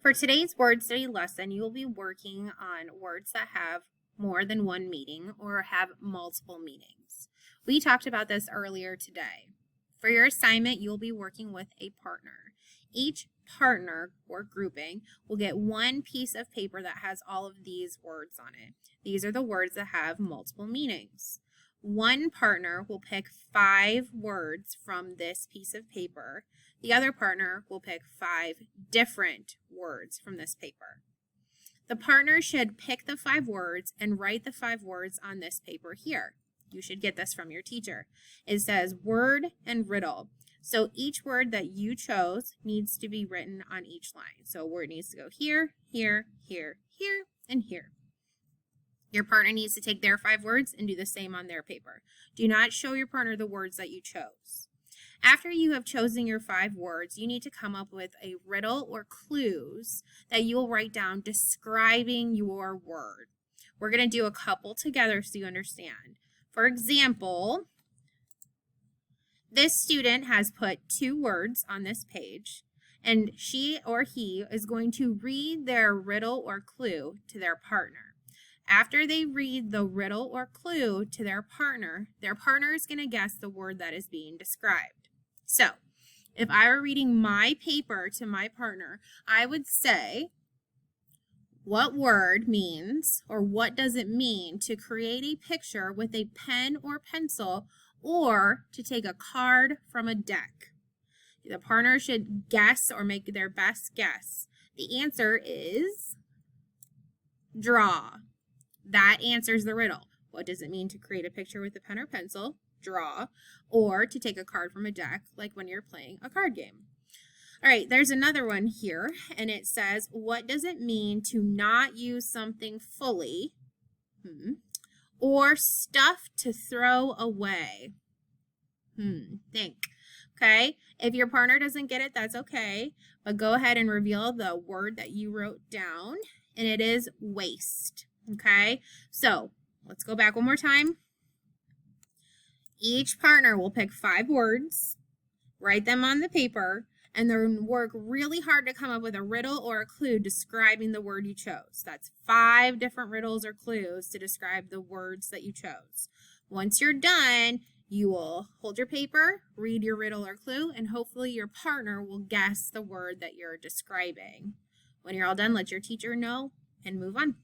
For today's word study lesson, you will be working on words that have more than one meaning or have multiple meanings. We talked about this earlier today. For your assignment, you'll be working with a partner. Each partner or grouping will get one piece of paper that has all of these words on it. These are the words that have multiple meanings. One partner will pick 5 words from this piece of paper. The other partner will pick 5 different words from this paper. The partner should pick the 5 words and write the 5 words on this paper here. You should get this from your teacher. It says word and riddle. So each word that you chose needs to be written on each line. So a word needs to go here, here, here, here, and here. Your partner needs to take their 5 words and do the same on their paper. Do not show your partner the words that you chose. After you have chosen your 5 words, you need to come up with a riddle or clues that you will write down describing your word. We're going to do a couple together so you understand. For example, this student has put 2 words on this page, and she or he is going to read their riddle or clue to their partner. After they read the riddle or clue to their partner is going to guess the word that is being described. So, if I were reading my paper to my partner, I would say, what word means, or what does it mean to create a picture with a pen or pencil, or to take a card from a deck? The partner should guess or make their best guess. The answer is draw. That answers the riddle. What does it mean to create a picture with a pen or pencil? Draw. Or to take a card from a deck, like when you're playing a card game. All right, there's another one here, and it says, what does it mean to not use something fully? Or stuff to throw away? Think. Okay, if your partner doesn't get it, that's okay, but go ahead and reveal the word that you wrote down, and it is waste. Okay, so let's go back one more time. Each partner will pick 5 words, write them on the paper, and then work really hard to come up with a riddle or a clue describing the word you chose. That's 5 different riddles or clues to describe the words that you chose. Once you're done, you will hold your paper, read your riddle or clue, and hopefully your partner will guess the word that you're describing. When you're all done, let your teacher know and move on.